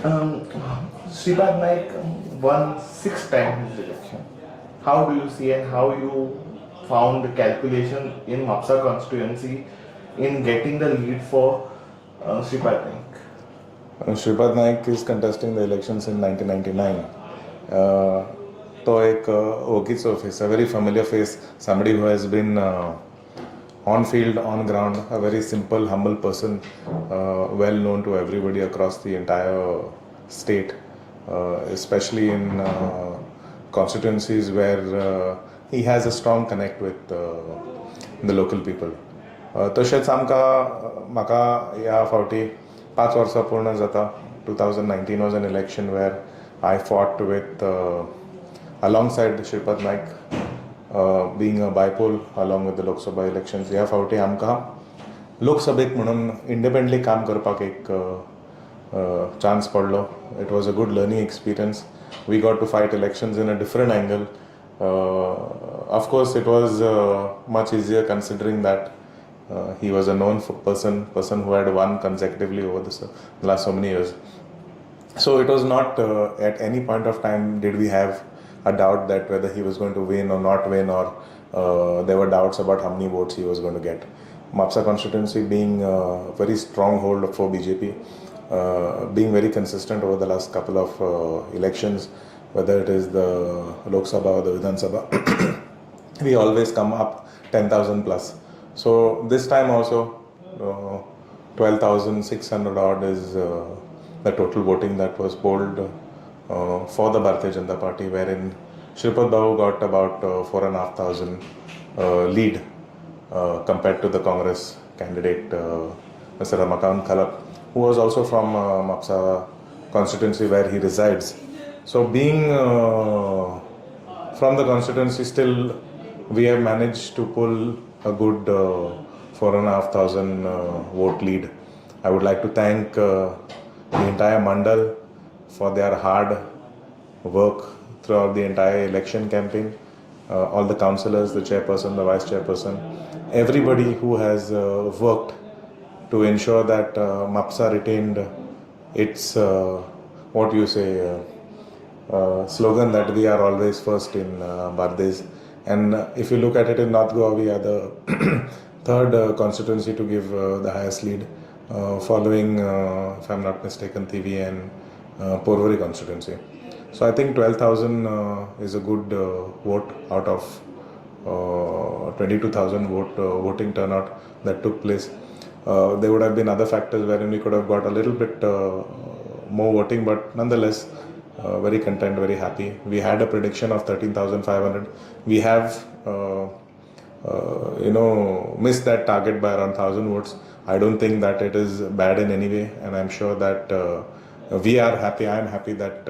Um, Shripad Naik won 6 times his election. How do you see and how you found the calculation in Mapsa constituency in getting the lead for Shripad Naik? Shripad Naik is contesting the elections in 1999. तो एक ओळखीचो face, a very familiar face, somebody who has been on field, on ground, a very simple, humble person, well known to everybody across the entire state, especially in constituencies where he has a strong connect with the local people. तशेंच म्हाका ह्या फावटी 5 वर्सां पूर्ण जाता. 2019 was an election where I fought with alongside Shripad Naik, being a bipole along with the Lok Sabha elections. ह्या फावटी आमकां लोकसभेक म्हणून इंडिपेंडंटली काम करपाक एक chance पडलो. It was a good learning experience. We got to fight elections in a different angle. Of course, it was much easier considering that he was a known person who had won consecutively over the last so many years. So it was not at any point of time did we have a doubt that whether he was going to win or not win, or there were doubts about how many votes he was going to get. Mapsa constituency being a very strong hold for BJP, being very consistent over the last couple of elections, whether it is the Lok Sabha or the Vidhan Sabha, we always come up 10,000 plus. So this time also 12,600 odd is the total voting that was polled for the Bharatiya Janata Party, wherein Shripad Babu got about 4,500 lead compared to the Congress candidate Mr. Ramakant Khalap, who was also from Mapsa constituency where he resides. So being from the constituency, still we have managed to pull a good 4,500 vote lead. I would like to thank the entire Mandal for their hard work throughout the entire election campaign. All the councillors, the chairperson, the vice chairperson, everybody who has worked to ensure that Mapsa retained its slogan that we are always first in Bardes. And if you look at it in North Goa, we are the third constituency to give the highest lead, following, if I'm not mistaken, TV and Porvorim constituency. So I think 12,000 is a good vote out of 22,000 voting turnout that took place. There would have been other factors wherein we could have got a little bit more voting, but nonetheless, very content, very happy. We had a prediction of 13,500. We have, missed that target by around 1,000 votes. I don't think that it is bad in any way, and I'm sure that we are happy. I am happy that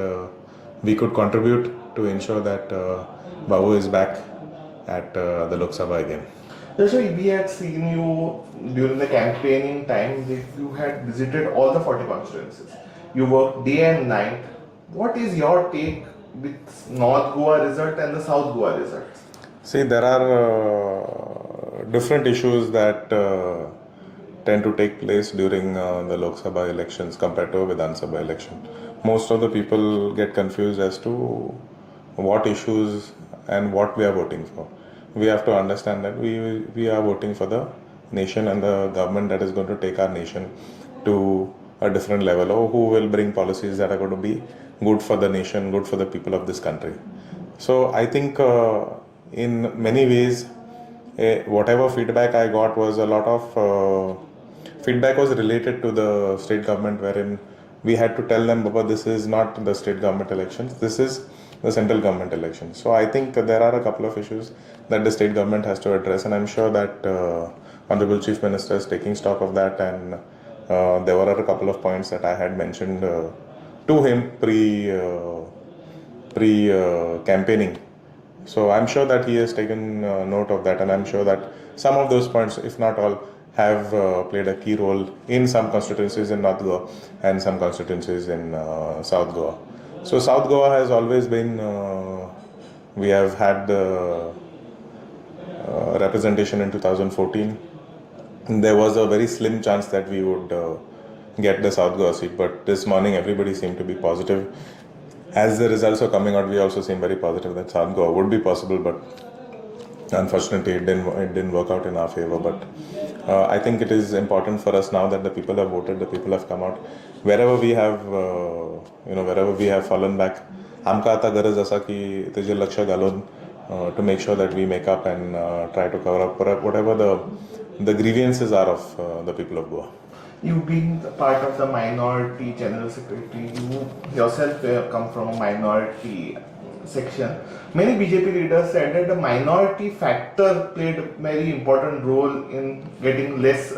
we could contribute to ensure that Babu is back at the Lok Sabha again. So we had seen you during the campaigning time. You had visited all the 40 constituencies. You worked day and night. What is your take with North Goa result and the South Goa result? See, there are different issues that tend to take place during the Lok Sabha elections compared to a Vidhan Sabha election. Most of the people get confused as to what issues and what we are voting for. We have to understand that we are voting for the nation and the government that is going to take our nation to a different level, or who will bring policies that are going to be good for the nation, good for the people of this country. So I think in many ways, whatever feedback I got was a lot of feedback was related to the state government, wherein we had to tell them, Baba, this is not the state government elections, this is the central government elections. So I think there are a couple of issues that the state government has to address, and I'm sure that Honorable Chief Minister is taking stock of that, and there were a couple of points that I had mentioned to him pre-campaigning. So I'm sure that he has taken note of that, and I'm sure that some of those points, if not all, have played a key role in some constituencies in North Goa and some constituencies in South Goa. So South Goa has always been, we have had the representation in 2014. There was a very slim chance that we would get the South Goa seat. But this morning, everybody seemed to be positive. As the results are coming out, we also seem very positive that South Goa would be possible, but unfortunately, it didn't work out in our favor. But I think it is important for us now that the people have voted, the people have come out. Wherever we have, wherever we have fallen back, आमकां आतां गरज आसा की तेजेर लक्ष घालून to make sure that we make up and try to cover up whatever the grievances are of the people of Goa. You being part of the minority general secretary, you yourself come from a minority section. Many BJP leaders said that the minority factor played a very important role in getting less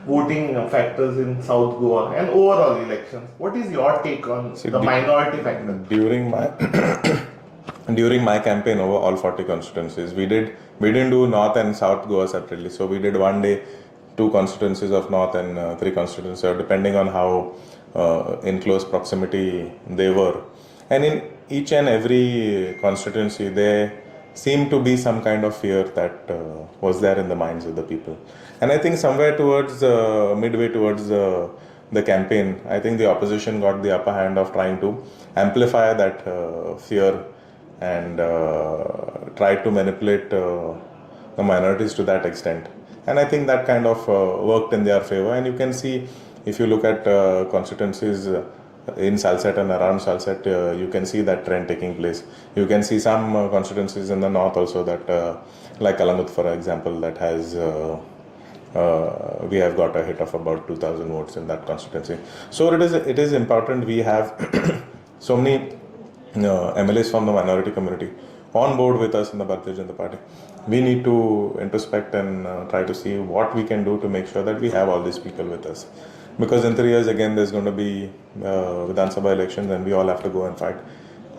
voting factors in South Goa and overall elections. What is your take on the minority factor? During my campaign over all 40 constituencies, we didn't do North and South Goa separately. So we did one day 2 constituencies of North and 3 constituencies, depending on how in close proximity they were. And in each and every constituency, there seemed to be some kind of fear that was there in the minds of the people. And I think somewhere towards midway towards the campaign, I think the opposition got the upper hand of trying to amplify that fear and tried to manipulate the minorities to that extent. And I think that kind of worked in their favor. And you can see, if you look at constituencies in Salsette and around Salsette, you can see that trend taking place. You can see some constituencies in the north also that, like Kalamut for example, that has, we have got a hit of about 2,000 votes in that constituency. So it is important we have so many MLAs from the minority community on board with us in the Bharatiya Janata Party. We need to introspect and try to see what we can do to make sure that we have all these people with us. Because in 3 years again there's going to be Vidhan Sabha elections and we all have to go and fight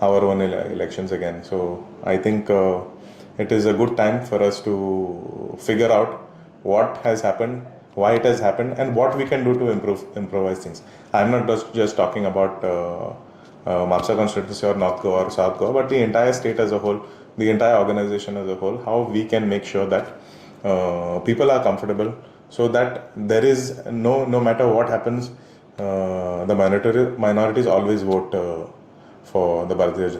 our own elections again. So I think it is a good time for us to figure out what has happened, why it has happened, and what we can do to improvise things. I'm not just talking about Mapsa constituency or North Goa or South Goa, but the entire state as a whole, the entire organization as a whole, how we can make sure that people are comfortable, so that there is no matter what happens, the minorities always vote for the Bharatiya Janata.